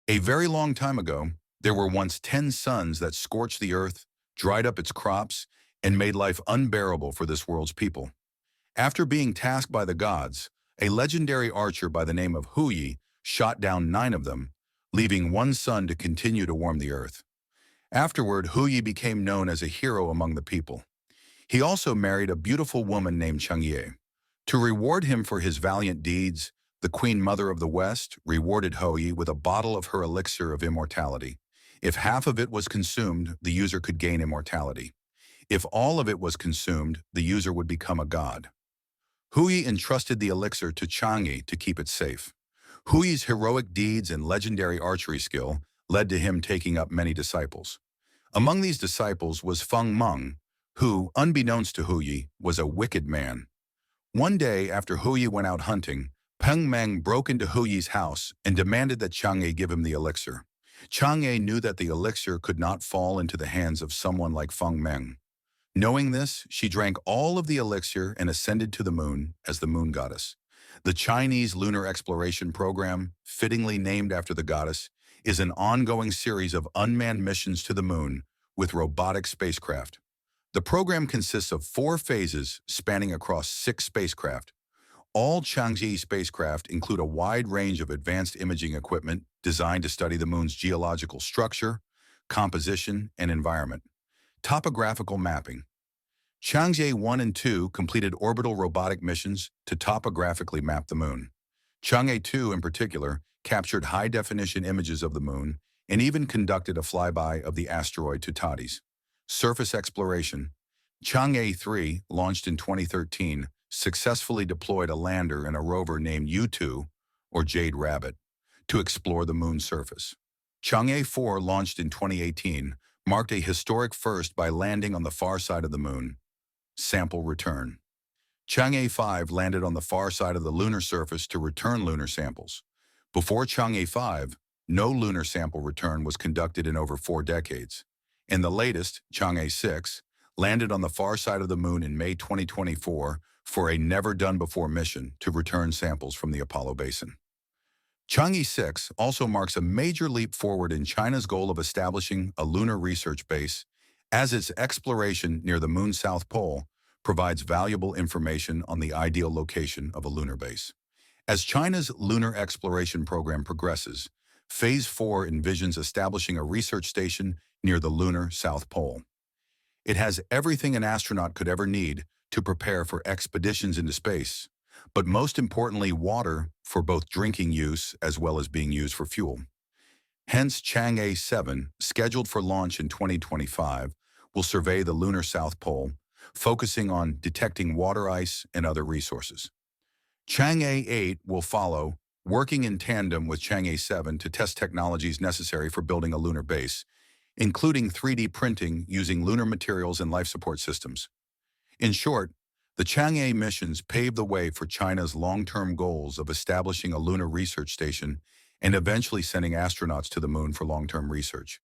A very long time ago, there were once 10 suns that scorched the earth, dried up its crops, and made life unbearable for this world's people. After being tasked by the gods, a legendary archer by the name of Hu shot down 9 of them, leaving one sun to continue to warm the earth. Afterward, Hu became known as a hero among the people. He also married a beautiful woman named Chang'e. To reward him for his valiant deeds, the Queen Mother of the West rewarded Hui with a bottle of her elixir of immortality. If half of it was consumed, the user could gain immortality. If all of it was consumed, the user would become a god. Hui entrusted the elixir to Chang'e to keep it safe. Hui's heroic deeds and legendary archery skill led to him taking up many disciples. Among these disciples was Feng Meng, who, unbeknownst to Hui, was a wicked man. One day after Hui went out hunting, Peng Meng broke into Hui's house and demanded that Chang'e give him the elixir. Chang'e knew that the elixir could not fall into the hands of someone like Feng Meng. Knowing this, she drank all of the elixir and ascended to the moon as the moon goddess. The Chinese lunar exploration program, fittingly named after the goddess, is an ongoing series of unmanned missions to the moon with robotic spacecraft. The program consists of 4 phases spanning across 6 spacecraft. All Chang'e spacecraft include a wide range of advanced imaging equipment designed to study the moon's geological structure, composition, and environment. Topographical mapping. Chang'e 1 and 2 completed orbital robotic missions to topographically map the moon. Chang'e 2, in particular, captured high-definition images of the moon and even conducted a flyby of the asteroid Tutatis. Surface exploration. Chang'e 3, launched in 2013, successfully deployed a lander and a rover named U2, or Jade Rabbit, to explore the moon's surface. Chang'e 4, launched in 2018, marked a historic first by landing on the far side of the moon. Sample return. Chang'e 5 landed on the far side of the lunar surface to return lunar samples. Before Chang'e 5, no lunar sample return was conducted in over 4 decades. And the latest, Chang'e 6, landed on the far side of the moon in May 2024 for a never-done-before mission to return samples from the Apollo basin. Chang'e 6 also marks a major leap forward in China's goal of establishing a lunar research base, as its exploration near the moon's south pole provides valuable information on the ideal location of a lunar base. As China's lunar exploration program progresses, Phase 4 envisions establishing a research station near the lunar south pole. It has everything an astronaut could ever need to prepare for expeditions into space, but most importantly, water for both drinking use as well as being used for fuel. Hence, Chang'e 7, scheduled for launch in 2025, will survey the lunar south pole, focusing on detecting water ice and other resources. Chang'e 8 will follow, working in tandem with Chang'e 7 to test technologies necessary for building a lunar base, including 3D printing using lunar materials and life support systems. In short, the Chang'e missions pave the way for China's long-term goals of establishing a lunar research station and eventually sending astronauts to the moon for long-term research.